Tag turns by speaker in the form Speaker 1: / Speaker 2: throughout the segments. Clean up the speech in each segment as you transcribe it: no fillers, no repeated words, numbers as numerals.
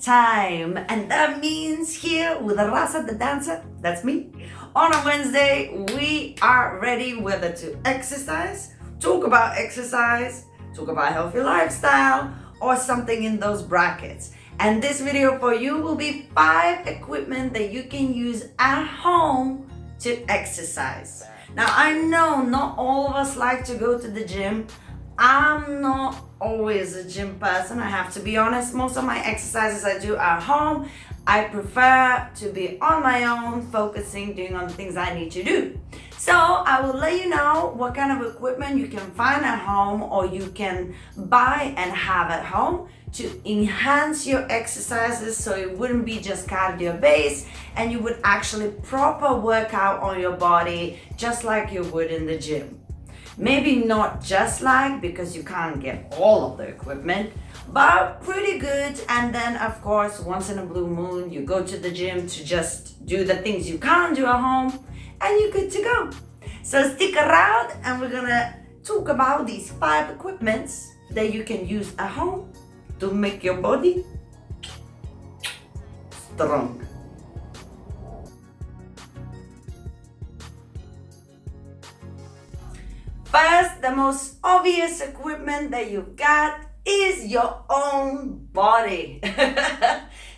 Speaker 1: time, and that means here with Rasa the dancer, that's me, on a Wednesday we are ready whether to exercise, talk about healthy lifestyle, or something in those brackets. And this video for you will be 5 equipment that you can use at home to exercise. Now I know not all of us like to go to the gym. I'm not always a gym person, I have to be honest. Most of my exercises I do at home. I prefer to be on my own, focusing, doing on the things I need to do. So I will let you know what kind of equipment you can find at home or you can buy and have at home to enhance your exercises so it wouldn't be just cardio based and you would actually proper workout on your body just like you would in the gym. Maybe not just like, because you can't get all of the equipment, but pretty good. And then of course, once in a blue moon, you go to the gym to just do the things you can't do at home and you're good to go. So stick around and we're gonna talk about these 5 equipments that you can use at home to make your body strong. First, the most obvious equipment that you've got is your own body.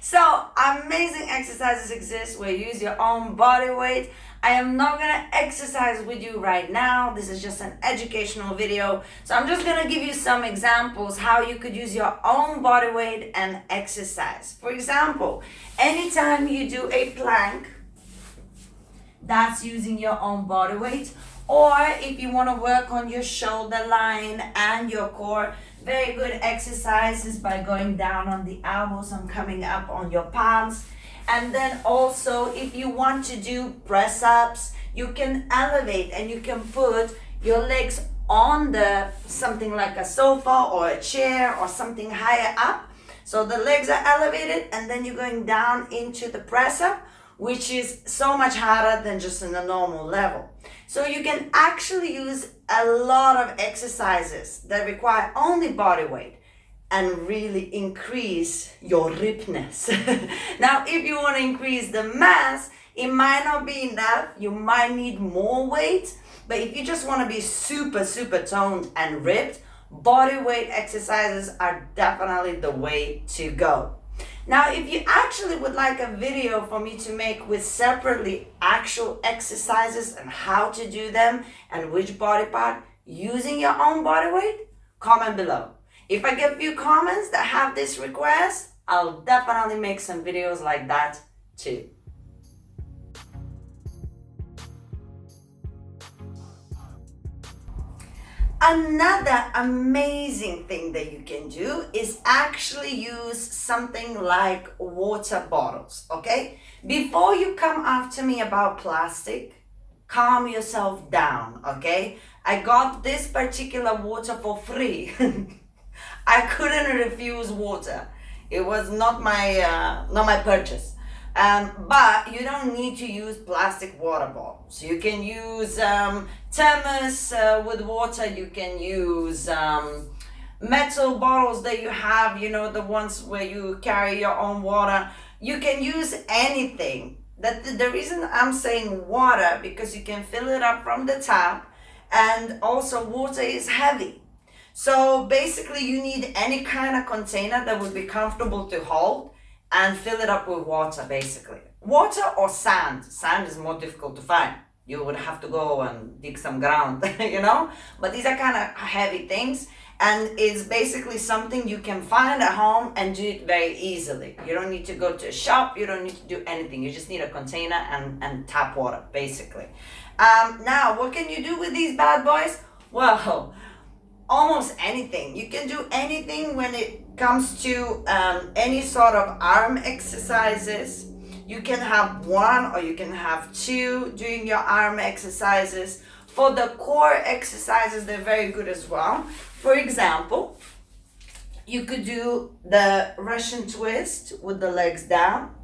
Speaker 1: So amazing exercises exist where you use your own body weight. I am not gonna exercise with you right now. This is just an educational video. So I'm just gonna give you some examples how you could use your own body weight and exercise. For example, anytime you do a plank, that's using your own body weight. Or if you want to work on your shoulder line and your core, very good exercises by going down on the elbows and coming up on your palms. And then also if you want to do press ups, you can elevate and you can put your legs on something like a sofa or a chair or something higher up. So the legs are elevated and then you're going down into the press up, which is so much harder than just in a normal level. So you can actually use a lot of exercises that require only body weight and really increase your rippedness. Now, if you want to increase the mass, it might not be enough. You might need more weight, but if you just want to be super, super toned and ripped, body weight exercises are definitely the way to go. Now, if you actually would like a video for me to make with separately actual exercises and how to do them and which body part using your own body weight, comment below. If I get a few comments that have this request, I'll definitely make some videos like that too. Another amazing thing that you can do is actually use something like water bottles, okay? Before you come after me about plastic, calm yourself down, okay? I got this particular water for free. I couldn't refuse water. It was not my purchase. But you don't need to use plastic water bottles. You can use thermos with water. You can use metal bottles that you have, you know, the ones where you carry your own water. You can use anything. The reason I'm saying water, because you can fill it up from the tap, and also water is heavy. So basically you need any kind of container that would be comfortable to hold and fill it up with water, basically. Water or sand. Sand is more difficult to find. You would have to go and dig some ground, you know? But these are kind of heavy things, and it's basically something you can find at home and do it very easily. You don't need to go to a shop, you don't need to do anything. You just need a container and tap water, basically. Now, what can you do with these bad boys? Well, almost anything. You can do anything when it comes to any sort of arm exercises. You can have 1 or you can have 2 doing your arm exercises. For the core exercises, they're very good as well. For example, you could do the Russian twist with the legs down,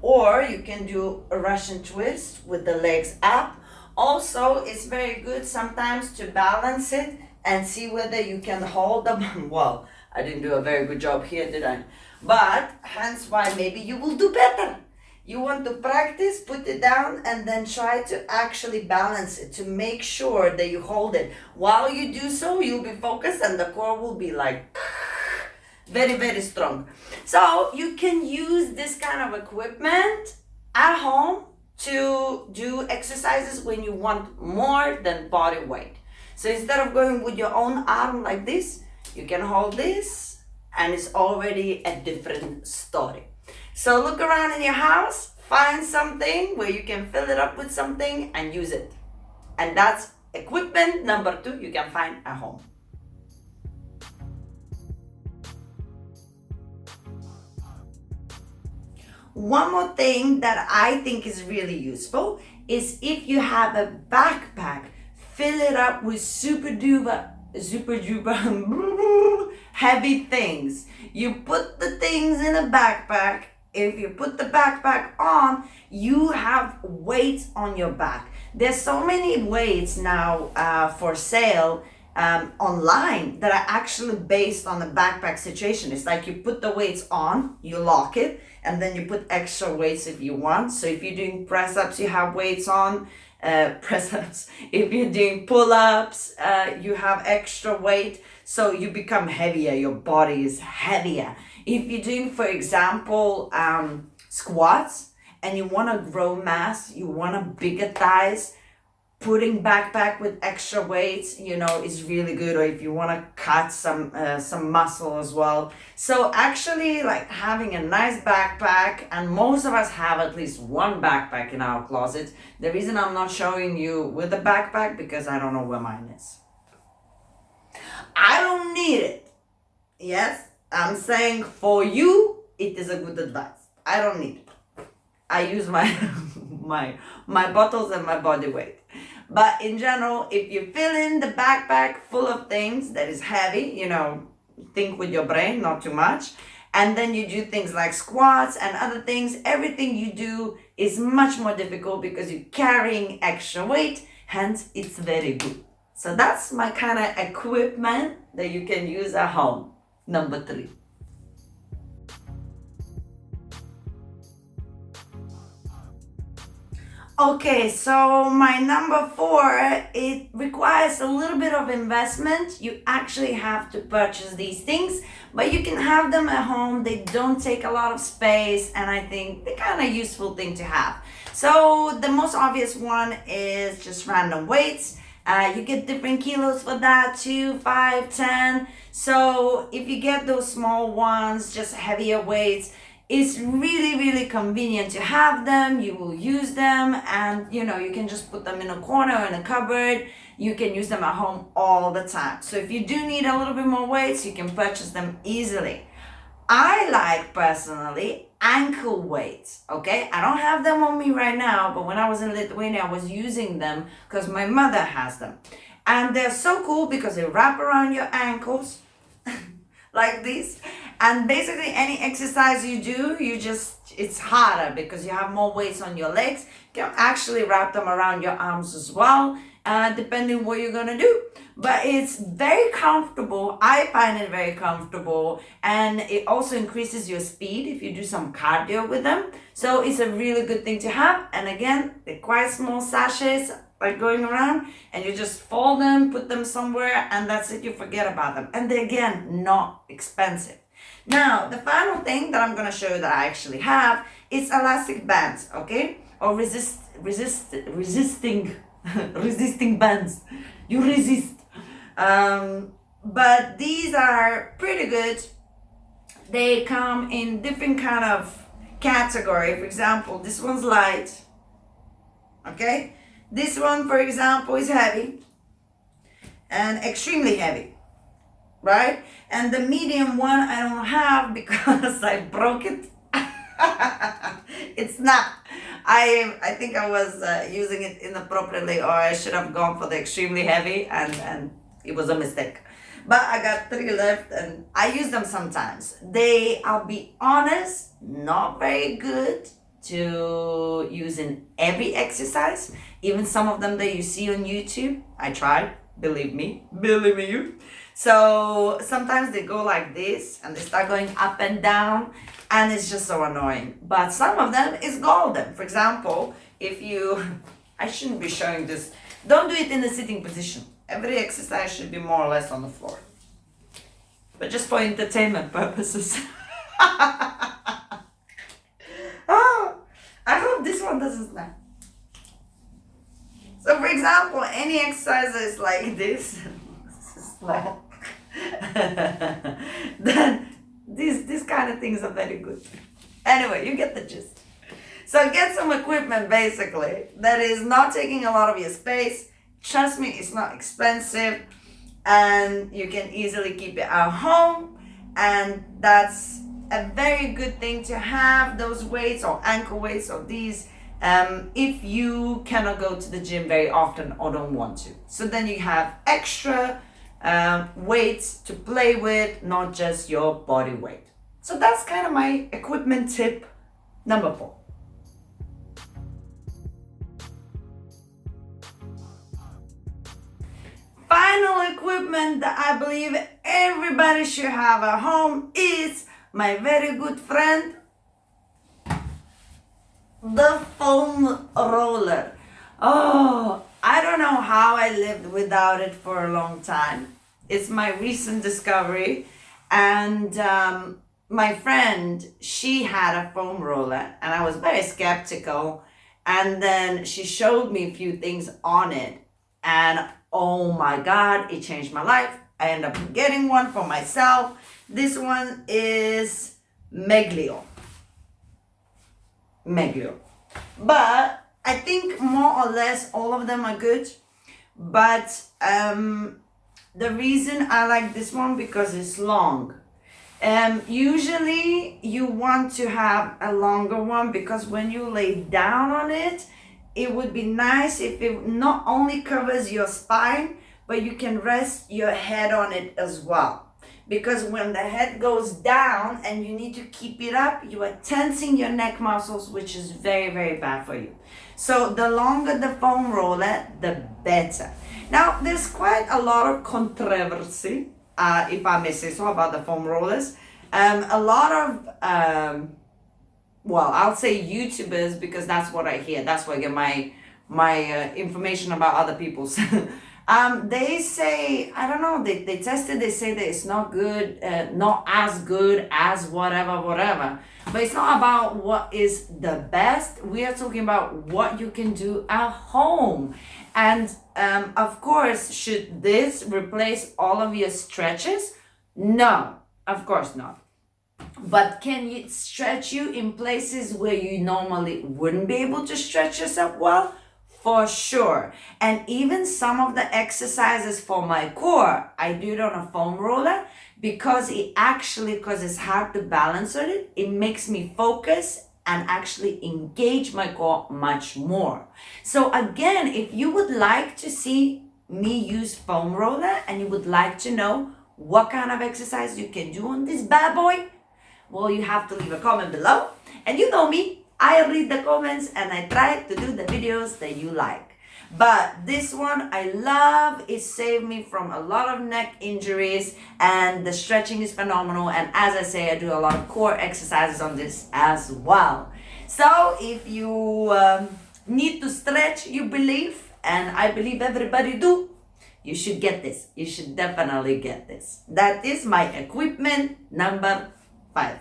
Speaker 1: or you can do a Russian twist with the legs up. Also, it's very good sometimes to balance it and see whether you can hold them. Well, I didn't do a very good job here, did I? But hence why maybe you will do better. You want to practice, put it down, and then try to actually balance it to make sure that you hold it. While you do so, you'll be focused and the core will be like very, very strong. So you can use this kind of equipment at home to do exercises when you want more than body weight. So instead of going with your own arm like this, you can hold this and it's already a different story. So look around in your house, find something where you can fill it up with something and use it. And that's equipment number 2 you can find at home. One more thing that I think is really useful is if you have a backpack, fill it up with super duper heavy things. You put the things in a backpack. If you put the backpack on, you have weights on your back. There's so many weights now for sale online that are actually based on the backpack situation. It's like you put the weights on, you lock it, and then you put extra weights if you want. So if you're doing press ups, you have weights on. Press ups. If you're doing pull ups, you have extra weight. So you become heavier, your body is heavier. If you're doing, for example, squats and you want to grow mass, you want a bigger thighs, putting backpack with extra weights, is really good. Or if you want to cut some muscle as well. So actually, like having a nice backpack, and most of us have at least one backpack in our closet. The reason I'm not showing you with the backpack because I don't know where mine is. I don't need it. Yes, I'm saying for you, it is a good advice. I don't need it. I use my my bottles and my body weight. But in general, if you fill in the backpack full of things that is heavy, think with your brain, not too much. And then you do things like squats and other things. Everything you do is much more difficult because you're carrying extra weight. Hence, it's very good. So that's my kind of equipment that you can use at home. Number 3. Okay, so my number 4, it requires a little bit of investment. You actually have to purchase these things, but you can have them at home. They don't take a lot of space, and I think they're kind of useful thing to have. So the most obvious one is just random weights. You get different kilos for that, 2, 5, 10. So if you get those small ones, just heavier weights, it's really, really convenient to have them. You will use them, and you can just put them in a corner or in a cupboard. You can use them at home all the time. So if you do need a little bit more weights, you can purchase them easily. I like personally ankle weights, okay? I don't have them on me right now, but when I was in Lithuania, I was using them because my mother has them. And they're so cool because they wrap around your ankles like this. And basically any exercise you do, it's harder because you have more weights on your legs. You can actually wrap them around your arms as well, depending what you're gonna do. But it's very comfortable. I find it very comfortable, and it also increases your speed if you do some cardio with them. So it's a really good thing to have. And again, they're quite small sachets like going around, and you just fold them, put them somewhere, and that's it. You forget about them. And they're, again, not expensive. Now, the final thing that I'm going to show you that I actually have is elastic bands, okay? Or resisting resisting bands. You resist. But these are pretty good. They come in different kind of category. For example, this one's light, okay? This one, for example, is heavy and extremely heavy, right? And the medium one I don't have because I broke it. It's not. I think I was using it inappropriately, or I should have gone for the extremely heavy, and it was a mistake. But I got 3 left, and I use them sometimes. They, I'll be honest, not very good to use in every exercise. Even some of them that you see on YouTube, I tried, Believe me, you. So sometimes they go like this and they start going up and down, and it's just so annoying. But some of them is golden. For example, if you, I shouldn't be showing this, don't do it in the sitting position. Every exercise should be more or less on the floor. But just for entertainment purposes. Oh, I hope this one doesn't snap. So for example, any exercises like this, then these kind of things are very good. Anyway, you get the gist. So get some equipment basically that is not taking a lot of your space. Trust me, it's not expensive, and you can easily keep it at home, and that's a very good thing to have, those weights or ankle weights or these, if you cannot go to the gym very often or don't want to. So then you have extra weights to play with, not just your body weight. So that's kind of my equipment tip number 4. Final equipment that I believe everybody should have at home is my very good friend, the foam roller. Oh, I don't know how I lived without it for a long time. It's my recent discovery. And my friend, she had a foam roller, and I was very skeptical. And then she showed me a few things on it, and oh my God, it changed my life. I ended up getting one for myself. This one is Meglio. But I think more or less all of them are good. But the reason I like this one because it's long. Usually you want to have a longer one because when you lay down on it, it would be nice if it not only covers your spine, but you can rest your head on it as well. Because when the head goes down and you need to keep it up, you are tensing your neck muscles, which is very, very bad for you. So the longer the foam roller, the better. Now, there's quite a lot of controversy, if I may say so, about the foam rollers. A lot of, well, I'll say YouTubers, because that's what I hear. That's where I get my information about other people's. They say, I don't know, they tested, they say that it's not good, not as good as whatever. But it's not about what is the best. We are talking about what you can do at home. And of course, should this replace all of your stretches? No, of course not. But can it stretch you in places where you normally wouldn't be able to stretch yourself well? For sure. And even some of the exercises for my core, I do it on a foam roller because it's hard to balance on it. It makes me focus and actually engage my core much more. So again, if you would like to see me use foam roller and you would like to know what kind of exercise you can do on this bad boy, well, you have to leave a comment below. And you know me, I read the comments and I try to do the videos that you like. But this one I love. It saved me from a lot of neck injuries, and the stretching is phenomenal. And as I say, I do a lot of core exercises on this as well. So if you need to stretch, you believe, and I believe everybody do, you should get this. You should definitely get this. That is my equipment number 5.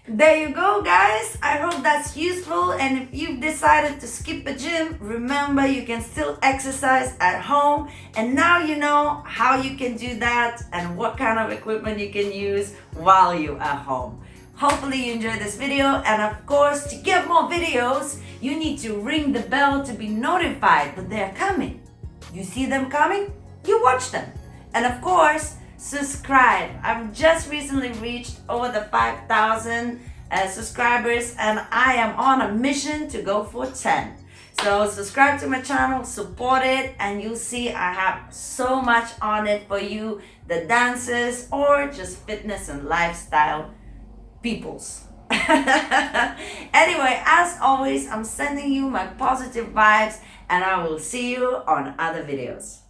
Speaker 1: There you go, guys. I hope that's useful. And if you've decided to skip a gym, remember you can still exercise at home. And now you know how you can do that and what kind of equipment you can use while you're at home. Hopefully you enjoyed this video. And of course, to get more videos, you need to ring the bell to be notified that they're coming. You see them coming, you watch them. And of course, subscribe. I've just recently reached over the 5,000 subscribers, and I am on a mission to go for 10. So subscribe to my channel, support it, and you'll see I have so much on it for you, the dancers or just fitness and lifestyle peoples. Anyway, as always, I'm sending you my positive vibes, and I will see you on other videos.